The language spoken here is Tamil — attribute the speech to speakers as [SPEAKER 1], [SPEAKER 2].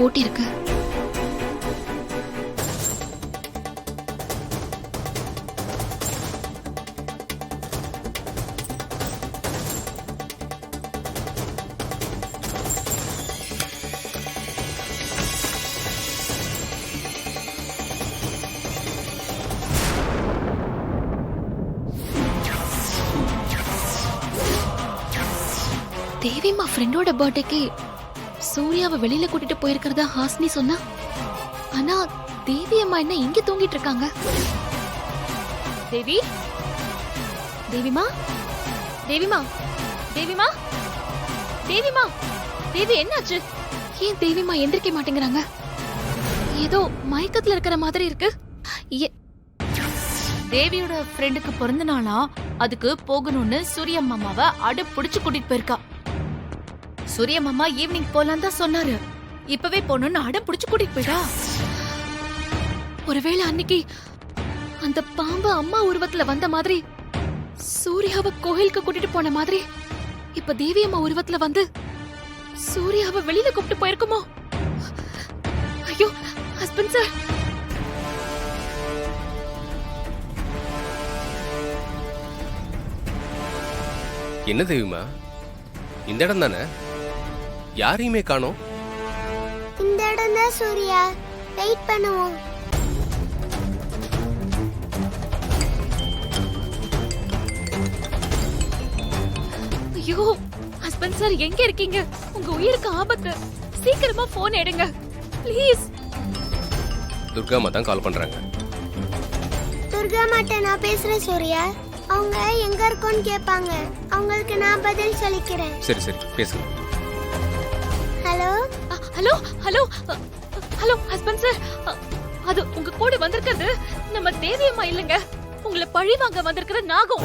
[SPEAKER 1] போட்டி இருக்கு. தேவிமா ஃப்ரெண்டோட பர்த்டேக்கு சூர்யாவை வெளியில கூட்டிட்டு போயிருக்கிறதா ஹாஸ்னி சொன்னா. ஆனா தேவி அம்மா என்ன இங்க தூங்கிட்டு இருக்காங்க? தேவி, தேவிமா, தேவிமா, தேவிமா, தேவிமா, தேவி என்னாச்சு? ஏன் தேவிமா எந்திரிக்க மாட்டேங்கிறாங்க? ஏதோ மயக்கத்துல இருக்கிற மாதிரி இருக்கு.
[SPEAKER 2] தேவியோட ஃப்ரெண்டுக்கு பிறந்த நாளா, அதுக்கு போகணும்னு சூரிய மாமாவை அடு புடிச்சு கூட்டிட்டு போயிருக்கா. சூரிய மாமா ஈவினிங் போலாம் தான் சொன்னாரு. இப்பவே போகணும்னு அடம் புடிச்சு கூட்டிட்டு போயிட்டா.
[SPEAKER 1] ஒருவேளை அன்னைக்கு அந்த பாம்பு அம்மா உருவத்துல வந்த மாதிரி, சூர்யாவை கோயிலுக்கு கூட்டிட்டு போன மாதிரி, இப்ப தேவி அம்மா உருவத்துல வந்து சூர்யாவை வெளியில கூப்பிட்டு போயிருக்குமோ? ஐயோ ஹஸ்பண்ட் சார்,
[SPEAKER 3] என்ன தேவிமா, இந்த இடம் தானே? யாரையுமே காணோம்.
[SPEAKER 4] இந்த இடம் தான் சூர்யா. வெயிட் பண்ணுவோம்.
[SPEAKER 1] ஐயோ ஹஸ்பண்ட் சார், எங்க இருக்கீங்க? உங்க உயிருக்கு ஆபத்து. சீக்கிரமா போன் எடுங்க ப்ளீஸ்.
[SPEAKER 3] துர்காமா தான் கால் பண்றாங்க.
[SPEAKER 4] துர்கா மாட்ட நான் பேசுறேன் சூர்யா. அவங்க எங்க இருக்கோன்னு கேட்பாங்க. அவங்களுக்கு நான் பதில் சொல்லிக்கிறேன்.
[SPEAKER 3] சரி சரி பேசுங்க.
[SPEAKER 4] Hello
[SPEAKER 1] hello hello hello husband sir, அது உங்க கூட வந்திருக்கிறது நம்ம தேவி அம்மா இல்லங்க. உங்களை பழி வாங்க வந்திருக்கிற நாகம்.